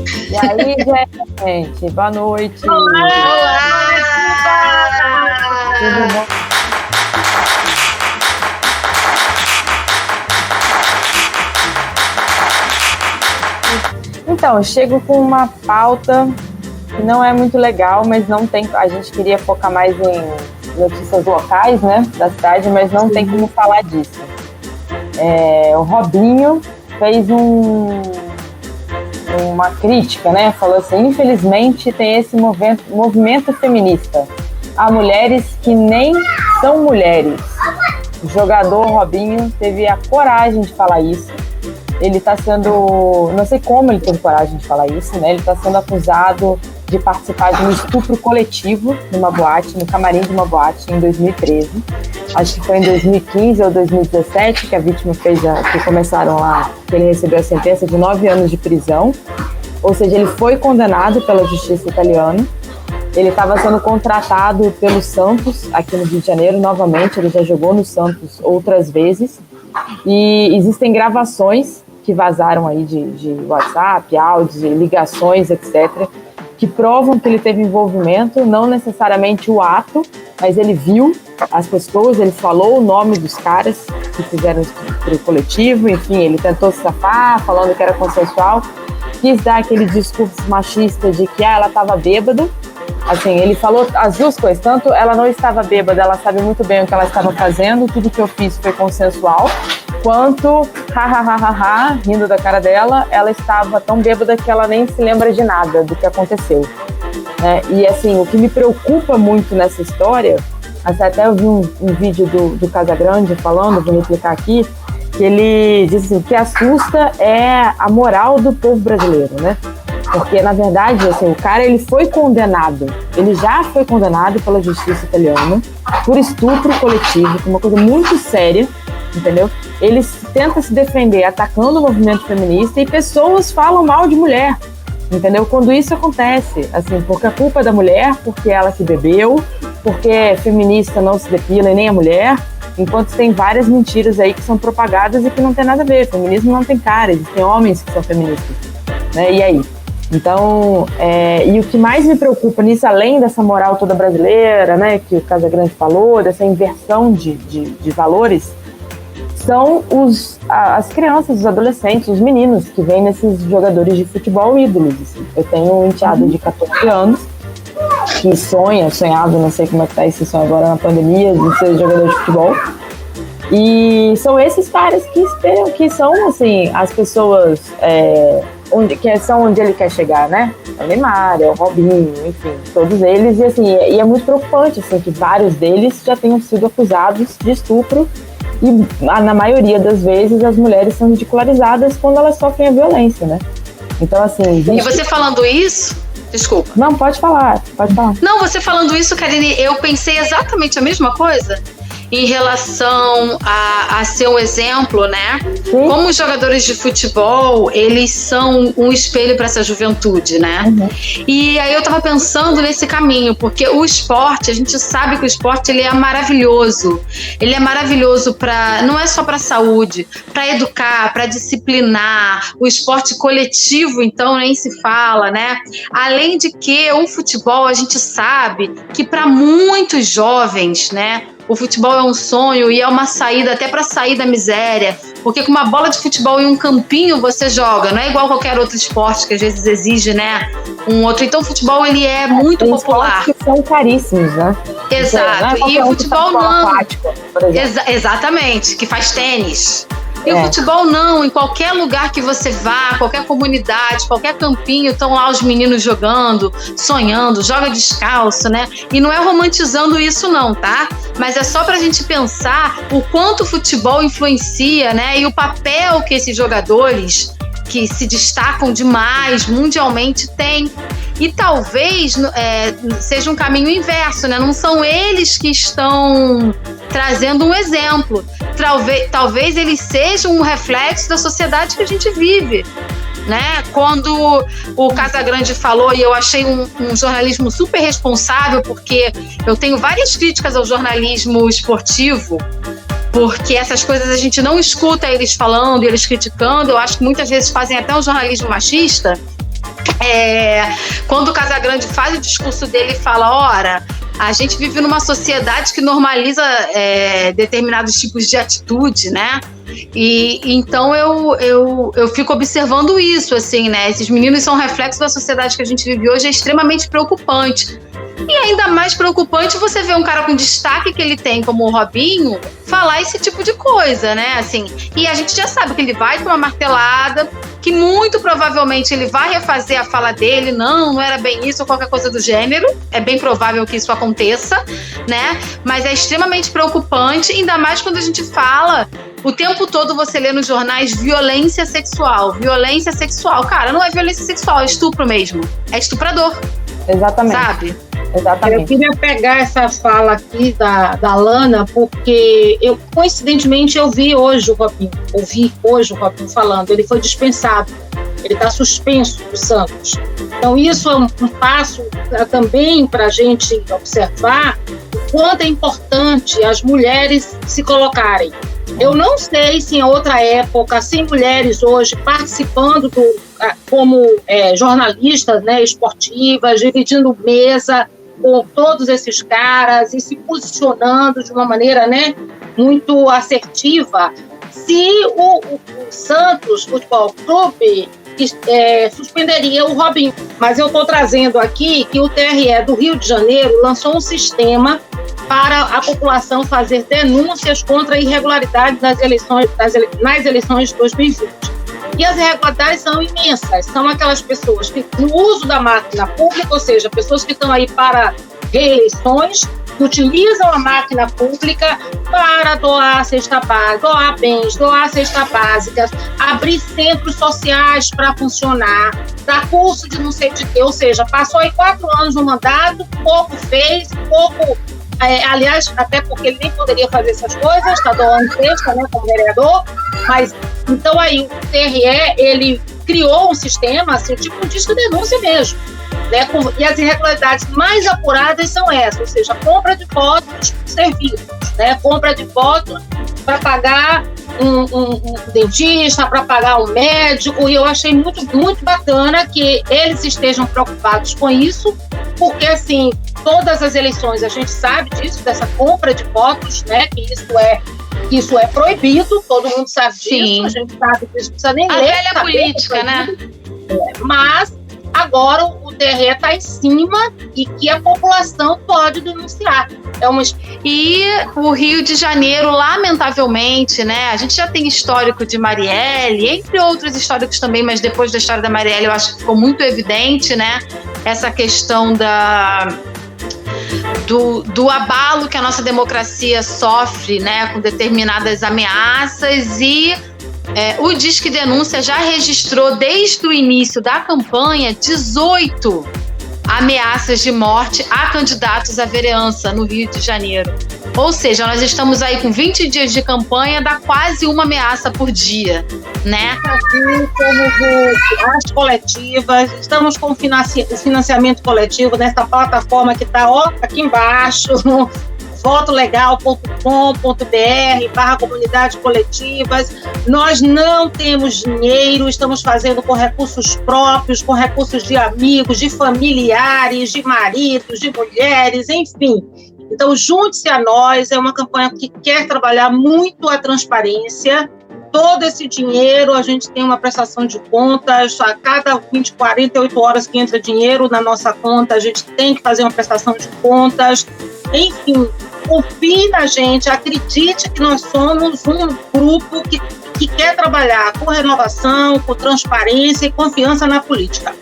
E aí, gente, boa noite. Olá! Tudo bom? Então, eu chego com uma pauta que não é muito legal, mas não tem. A gente queria focar mais em notícias locais, né, da cidade, mas não tem como falar disso. O Robinho fez uma crítica, né? Falou assim: infelizmente tem esse movimento feminista. Há mulheres que nem são mulheres. O jogador Robinho teve a coragem de falar isso. Ele está sendo... Não sei como ele teve coragem de falar isso, né? Ele está sendo acusado de participar de um estupro coletivo numa boate, no camarim de uma boate, em 2013. Acho que foi em 2015 ou 2017 que a vítima que começaram lá, que ele recebeu a sentença de 9 anos de prisão. Ou seja, ele foi condenado pela justiça italiana. Ele estava sendo contratado pelo Santos, aqui no Rio de Janeiro, novamente. Ele já jogou no Santos outras vezes. E existem gravações que vazaram aí de WhatsApp, áudios, ligações, etc., que provam que ele teve envolvimento, não necessariamente o ato, mas ele viu as pessoas, ele falou o nome dos caras que fizeram o coletivo, enfim, ele tentou se safar, falando que era consensual, quis dar aquele discurso machista de que ela estava bêbada. Assim, ele falou as duas coisas, tanto ela não estava bêbada, ela sabe muito bem o que ela estava fazendo, tudo que eu fiz foi consensual, quanto, rindo da cara dela, ela estava tão bêbada que ela nem se lembra de nada do que aconteceu. E assim, o que me preocupa muito nessa história, até eu vi um vídeo do Casagrande falando, vou replicar aqui, que ele disse assim: o que assusta é a moral do povo brasileiro, né? Porque, na verdade, assim, o cara ele já foi condenado pela justiça italiana por estupro coletivo, que é uma coisa muito séria, entendeu? Ele tenta se defender atacando o movimento feminista e pessoas falam mal de mulher, entendeu? Quando isso acontece, assim, porque a culpa é da mulher, porque ela se bebeu, porque feminista não se depila e nem a mulher, enquanto tem várias mentiras aí que são propagadas e que não tem nada a ver. Feminismo não tem cara, existem homens que são feministas, né? E aí? Então, e o que mais me preocupa nisso, além dessa moral toda brasileira, né, que o Casagrande falou, dessa inversão de valores, são as crianças, os adolescentes, os meninos que vêm nesses jogadores de futebol ídolos. Assim. Eu tenho um enteado de 14 anos que sonhava, não sei como é que tá esse sonho agora na pandemia, de ser jogador de futebol. E são esses caras que esperam, que são, assim, as pessoas... são onde ele quer chegar, né? É o Neymar, é o Robinho, enfim, todos eles. E assim, é muito preocupante assim, que vários deles já tenham sido acusados de estupro e na maioria das vezes as mulheres são ridicularizadas quando elas sofrem a violência, né? Então assim... E você falando isso... Desculpa. Não, pode falar. Não, você falando isso, Karine, eu pensei exatamente a mesma coisa em relação a ser um exemplo, né? Sim. Como os jogadores de futebol, eles são um espelho para essa juventude, né? Uhum. E aí eu tava pensando nesse caminho, porque o esporte, a gente sabe que o esporte ele é maravilhoso. Ele é maravilhoso não é só para saúde, para educar, para disciplinar. O esporte coletivo, então, nem se fala, né? Além de que o futebol, a gente sabe que para muitos jovens, né? O futebol é um sonho e é uma saída até para sair da miséria, porque com uma bola de futebol e um campinho você joga, não é igual qualquer outro esporte que às vezes exige, né, um outro. Então o futebol ele é muito popular. Tem esportes que são caríssimos, né? Exato. Não é e o futebol não. Aquático, por exemplo. Exatamente, que faz tênis. E o futebol não, em qualquer lugar que você vá, qualquer comunidade, qualquer campinho, estão lá os meninos jogando, sonhando, joga descalço, né? E não é romantizando isso não, tá? Mas é só pra gente pensar o quanto o futebol influencia, né? E o papel que esses jogadores que se destacam demais mundialmente têm. E talvez seja um caminho inverso, né? Não são eles que estão trazendo um exemplo. Talvez eles sejam um reflexo da sociedade que a gente vive, né? Quando o Casagrande falou, e eu achei um jornalismo super responsável, porque eu tenho várias críticas ao jornalismo esportivo, porque essas coisas a gente não escuta eles falando e eles criticando. Eu acho que muitas vezes fazem até um jornalismo machista. Quando o Casagrande faz o discurso dele e fala, ora, a gente vive numa sociedade que normaliza determinados tipos de atitude, né? E então eu fico observando isso, assim, né? Esses meninos são reflexo da sociedade que a gente vive hoje, é extremamente preocupante. E ainda mais preocupante você ver um cara com destaque que ele tem, como o Robinho, falar esse tipo de coisa, né? Assim, e a gente já sabe que ele vai tomar martelada, que muito provavelmente ele vai refazer a fala dele, não era bem isso ou qualquer coisa do gênero. É bem provável que isso aconteça, né? Mas é extremamente preocupante, ainda mais quando a gente fala o tempo todo, você lê nos jornais violência sexual. Violência sexual. Cara, não é violência sexual, é estupro mesmo. É estuprador. Exatamente. Sabe? Exatamente. Eu queria pegar essa fala aqui da Lana, porque coincidentemente, ouvi hoje o Robinho falando, ele foi dispensado, ele está suspenso do Santos. Então isso é um passo também para a gente observar o quanto é importante as mulheres se colocarem. Eu não sei se em outra época, sem mulheres hoje participando como jornalistas, né, esportivas, dividindo mesa com todos esses caras e se posicionando de uma maneira, né, muito assertiva, se o Santos Futebol Clube suspenderia o Robinho. Mas eu estou trazendo aqui que o TRE do Rio de Janeiro lançou um sistema para a população fazer denúncias contra irregularidades nas eleições de 2020. E as irregularidades são imensas, são aquelas pessoas que, no uso da máquina pública, ou seja, pessoas que estão aí para reeleições, que utilizam a máquina pública para doar cesta básica, doar bens, doar cesta básica, abrir centros sociais para funcionar, dar curso de não sei de quê, ou seja, passou aí 4 anos no mandato, pouco fez, pouco... aliás, até porque ele nem poderia fazer essas coisas, está doando cesta, né, como vereador, mas então aí o TRE, ele criou um sistema, assim, tipo um disco de denúncia mesmo, né, e as irregularidades mais apuradas são essas, ou seja, compra de votos serviços, né, compra de votos para pagar um dentista, para pagar um médico, e eu achei muito, muito bacana que eles estejam preocupados com isso, porque, assim, todas as eleições, a gente sabe disso, dessa compra de votos, né, que isso é proibido, todo mundo sabe disso. Sim. A gente sabe disso, não precisa nem a ler. velha política, né? Mas agora o TRE está em cima e que a população pode denunciar. E o Rio de Janeiro, lamentavelmente, né? A gente já tem histórico de Marielle, entre outros históricos também, mas depois da história da Marielle eu acho que ficou muito evidente, né? Essa questão do abalo que a nossa democracia sofre, né? Com determinadas ameaças e o Disque Denúncia já registrou desde o início da campanha 18 ameaças de morte a candidatos à vereança no Rio de Janeiro. Ou seja, nós estamos aí com 20 dias de campanha, dá quase uma ameaça por dia, né? Aqui temos as coletivas, estamos com o financiamento coletivo nessa plataforma que está aqui embaixo, votolegal.com.br/comunidades coletivas. Nós não temos dinheiro, estamos fazendo com recursos próprios, com recursos de amigos, de familiares, de maridos, de mulheres, enfim. Então, junte-se a nós, é uma campanha que quer trabalhar muito a transparência. Todo esse dinheiro, a gente tem uma prestação de contas, a cada 48 horas que entra dinheiro na nossa conta, a gente tem que fazer uma prestação de contas. Enfim, confie na gente, acredite que nós somos um grupo que quer trabalhar com renovação, com transparência e confiança na política.